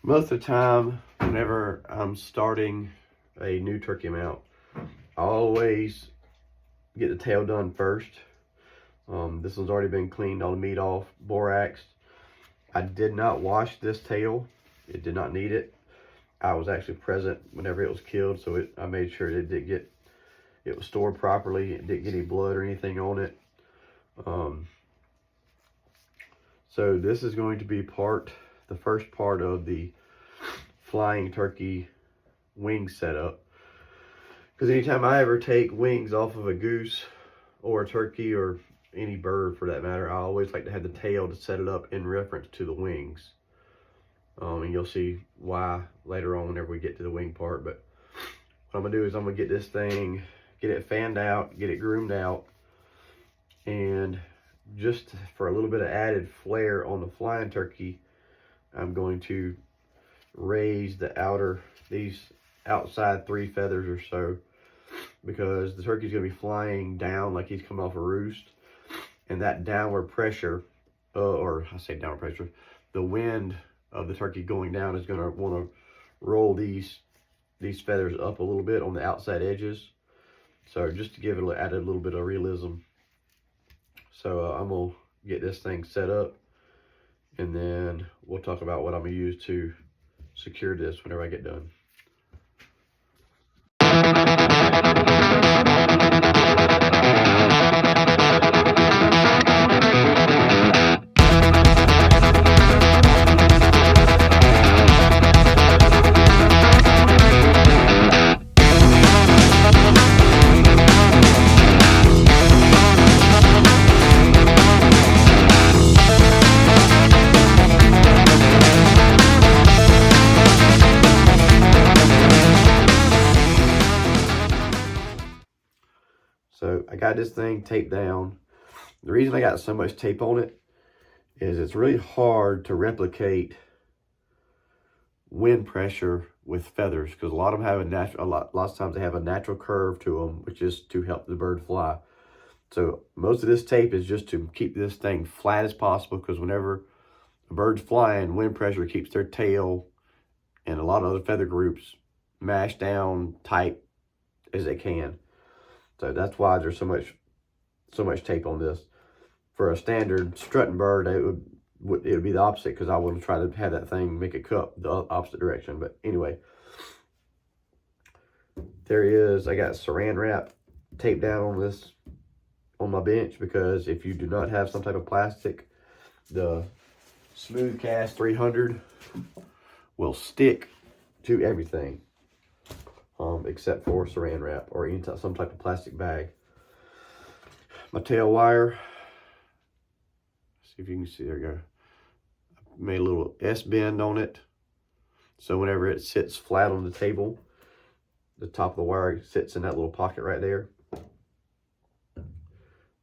Most of the time, whenever I'm starting a new turkey mount, I always get the tail done first. This one's already been cleaned, all the meat off, boraxed. I did not wash this tail. It did not need it. I was actually present whenever it was killed, so I made sure it was stored properly. It didn't get any blood or anything on it. So this is going to be the first part of the flying turkey wing setup. Because anytime I ever take wings off of a goose or a turkey or any bird for that matter, I always like to have the tail to set it up in reference to the wings. And you'll see why later on whenever we get to the wing part. But what I'm gonna do is I'm gonna get this thing, get it fanned out, get it groomed out, and just for a little bit of added flair on the flying turkey, I'm going to raise these outside 3 feathers or so, because the turkey's gonna be flying down like he's coming off a roost, and that downward pressure, or I say downward pressure, the wind of the turkey going down is gonna wanna roll these feathers up a little bit on the outside edges. So just to give it add a little bit of realism. So I'm gonna get this thing set up, and then we'll talk about what I'm gonna use to secure this whenever I get done. So I got this thing taped down. The reason I got so much tape on it is it's really hard to replicate wind pressure with feathers, because a lot of them have lots of times they have a natural curve to them, which is to help the bird fly. So most of this tape is just to keep this thing flat as possible, because whenever a bird's flying, wind pressure keeps their tail and a lot of other feather groups mashed down tight as they can. So that's why there's so much tape on this. For a standard strutting bird, it would be the opposite, because I would try to have that thing make it cut the opposite direction. But anyway, I got saran wrap taped down on my bench, because if you do not have some type of plastic, the Smooth Cast 300 will stick to everything. Except for saran wrap or some type of plastic bag. My tail wire, see if you can see, there you go. I made a little S-bend on it, so whenever it sits flat on the table, the top of the wire sits in that little pocket right there.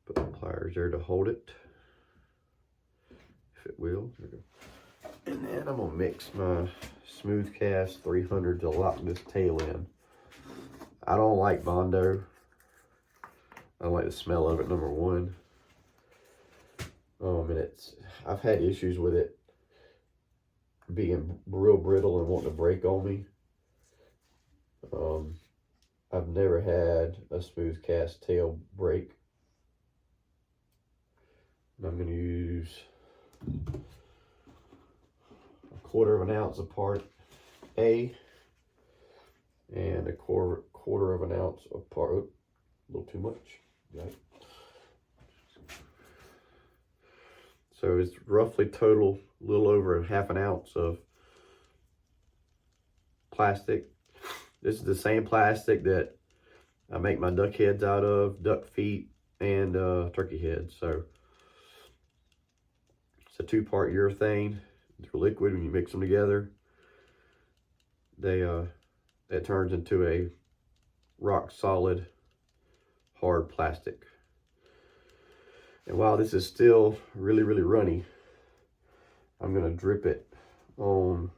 Put the pliers there to hold it, if it will. There we go. And then I'm gonna mix my Smooth Cast 300 to lock this tail in. I don't like Bondo. I don't like the smell of it, number one. And I've had issues with it being real brittle and wanting to break on me. I've never had a Smooth Cast tail break. And I'm going to use a 1/4 of an ounce of part A and a quarter of an ounce of part, a little too much. Right. So it's roughly total a little over 1/2 ounce of plastic. This is the same plastic that I make my duck heads out of, duck feet, and turkey heads. So it's a 2-part urethane. They're liquid. When you mix them together, it turns into a rock solid hard plastic. And while this is still really runny, I'm gonna drip it on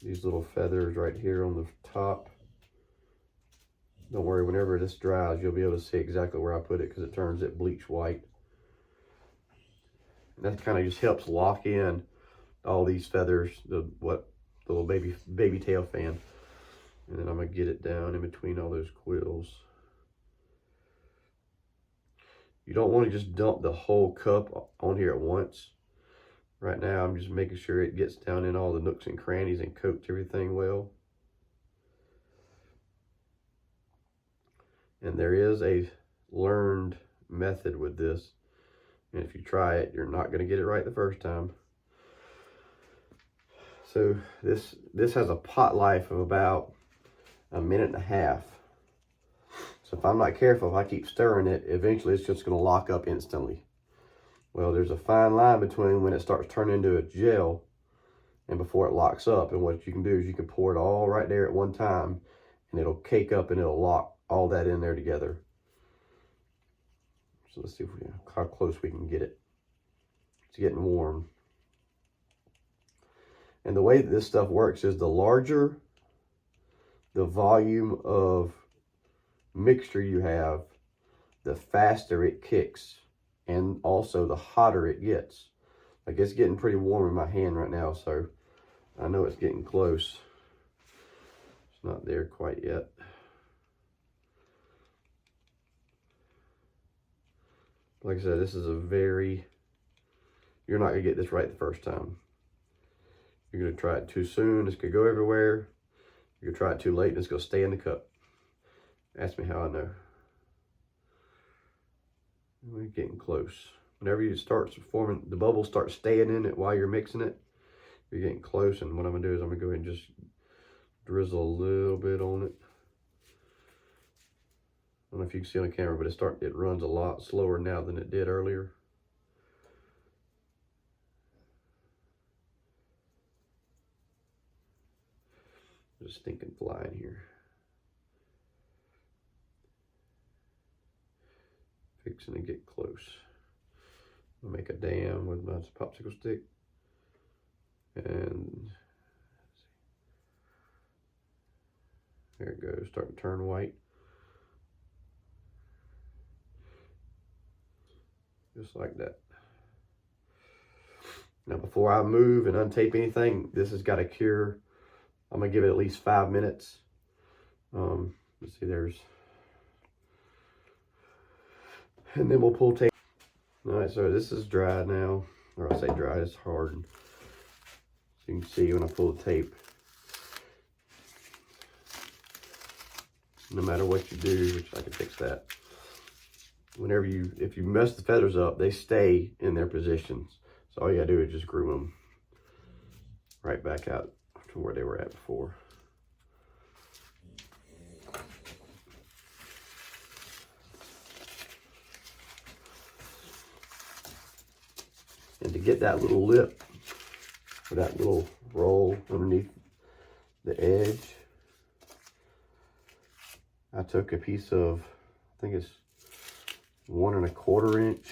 these little feathers right here on the top. Don't worry, whenever this dries, you'll be able to see exactly where I put it, because it turns it bleach white. And that kind of just helps lock in all these feathers, the little baby tail fan. And then I'm gonna get it down in between all those quills. You don't want to just dump the whole cup on here at once. Right now, I'm just making sure it gets down in all the nooks and crannies and coats everything well. And there is a learned method with this. And if you try it, you're not going to get it right the first time. So this has a pot life of about a minute and a half. So if I'm not careful, if I keep stirring it, eventually it's just going to lock up instantly. Well, there's a fine line between when it starts turning into a gel and before it locks up. And what you can do is you can pour it all right there at one time, and it'll cake up and it'll lock all that in there together. So let's see how close we can get it. It's getting warm. And the way that this stuff works is the larger the volume of mixture you have, the faster it kicks, and also the hotter it gets. Like, it's getting pretty warm in my hand right now, so I know it's getting close. It's not there quite yet. Like I said, this is you're not gonna get this right the first time. You're gonna try it too soon, it's gonna go everywhere. You're gonna try it too late, and it's gonna stay in the cup. Ask me how I know. We're getting close. Whenever you start forming, the bubbles start staying in it while you're mixing it, you're getting close. And what I'm gonna do is I'm gonna go ahead and just drizzle a little bit on it. I don't know if you can see on camera, but it runs a lot slower now than it did earlier. Just thinking flying here. Fixing to get close. I'll make a dam with my popsicle stick. And there it goes, starting to turn white. Just like that. Now, before I move and untape anything, this has got to cure. I'm gonna give it at least 5 minutes. Let's see, and then we'll pull tape. All right, so this is dry now, or I say dry, it's hard. So you can see when I pull the tape, no matter what you do, which I can fix that. If you mess the feathers up, they stay in their positions. So all you gotta do is just groom them right back out to where they were at before. And to get that little lip, or that little roll underneath the edge, I took a piece of, I think it's 1 1/4 inch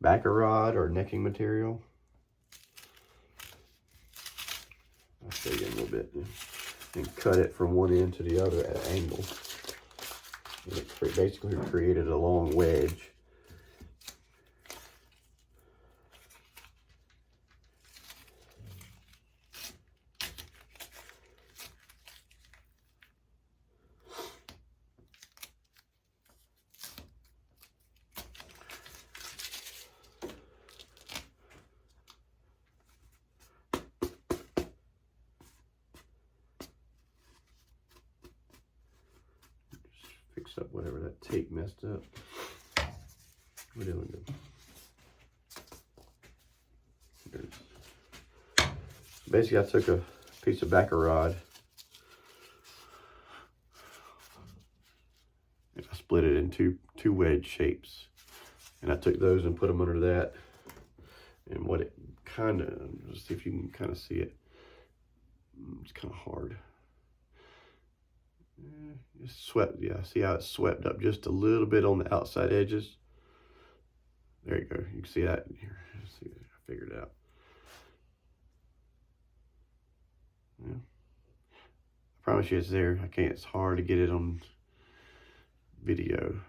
backer rod or necking material. I'll show you in a little bit. And cut it from one end to the other at an angle. And it basically created a long wedge. Fix up whatever that tape messed up. We're doing good. Basically, I took a piece of backer rod and I split it in two wedge shapes, and I took those and put them under that. And what it kind of, let's see if you can kind of see it. It's kind of hard. It's swept, yeah, see how it's swept up just a little bit on the outside edges. There you go, you can see that here. Let's see, I figured it out. Yeah. I promise you it's there. It's hard to get it on video.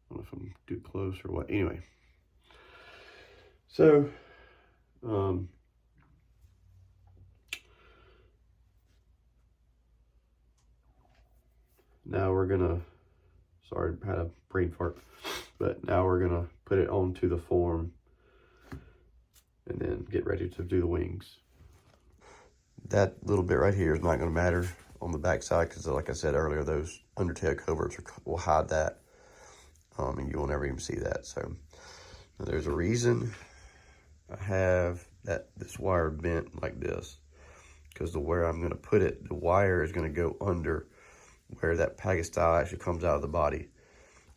I don't know if I'm too close or what. Anyway, So, now we're gonna, sorry, I had a brain fart, but now we're gonna put it onto the form and then get ready to do the wings. That little bit right here is not gonna matter on the back side because, like I said earlier, those undertail coverts will hide that, and you will never even see that. So now there's a reason I have this wire bent like this, because where I'm gonna put it, the wire is gonna go under where that packet style actually comes out of the body.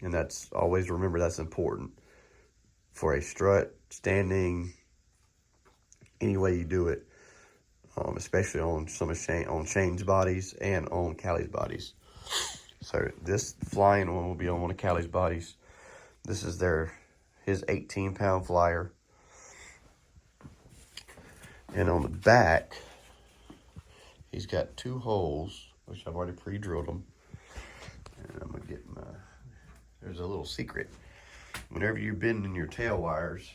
And that's, always remember, that's important for a strut, standing, any way you do it, especially on some of Shane's bodies and on Callie's bodies. So this flying one will be on one of Callie's bodies. This is his 18-pound flyer. And on the back, he's got 2 holes, which I've already pre-drilled them. And I'm gonna get there's a little secret. Whenever you're bending your tail wires,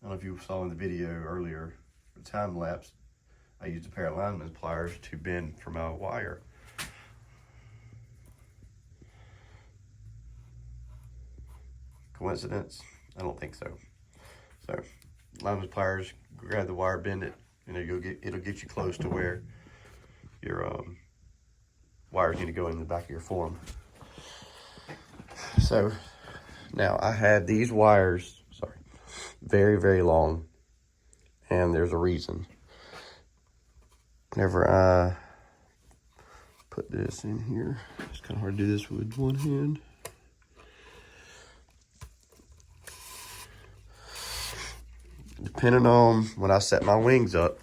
I don't know if you saw in the video earlier, the time lapse, I used a pair of lineman pliers to bend for my wire. Coincidence? I don't think so. So, lineman pliers, grab the wire, bend it, and it'll get you close to where your wires need to go in the back of your form. So now I had these wires, very, very long, and there's a reason. Whenever I put this in here, it's kind of hard to do this with one hand. Depending on when I set my wings up,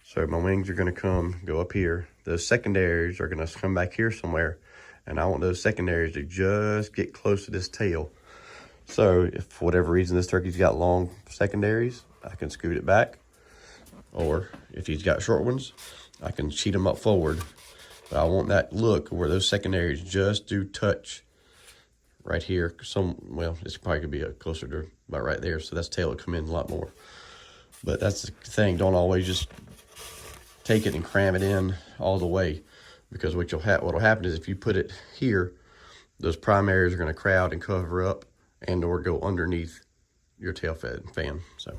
so my wings are going to go up here. Those secondaries are going to come back here somewhere, and I want those secondaries to just get close to this tail. So if for whatever reason this turkey's got long secondaries, I can scoot it back. Or if he's got short ones, I can cheat them up forward. But I want that look where those secondaries just do touch right here. Well, this probably could be closer to about right there. So that's tail will come in a lot more. But that's the thing. Don't always just take it and cram it in all the way. Because what'll happen is if you put it here, those primaries are going to crowd and cover up and or go underneath your tail fan. So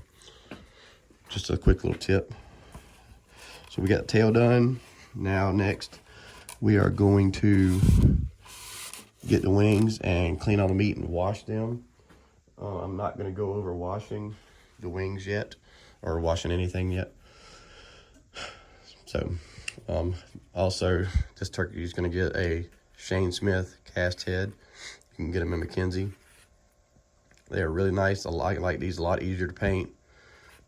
just a quick little tip. So we got the tail done. Now next we are going to get the wings and clean all the meat and wash them. I'm not going to go over washing the wings yet, or washing anything yet. So also this turkey is going to get a Shane Smith cast head. You can get them in McKenzie. They are really nice. I like these a lot easier to paint.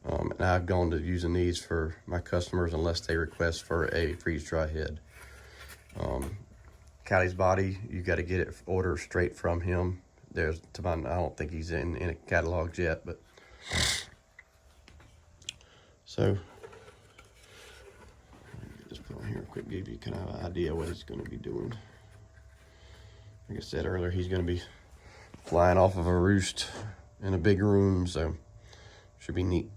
And I've gone to using these for my customers unless they request for a freeze-dry head. Callie's body, you got to get it ordered straight from him. I don't think he's in a catalog yet, but so just put on here quick, give you kind of an idea what he's going to be doing. Like I said earlier, he's going to be flying off of a roost in a big room, so should be neat.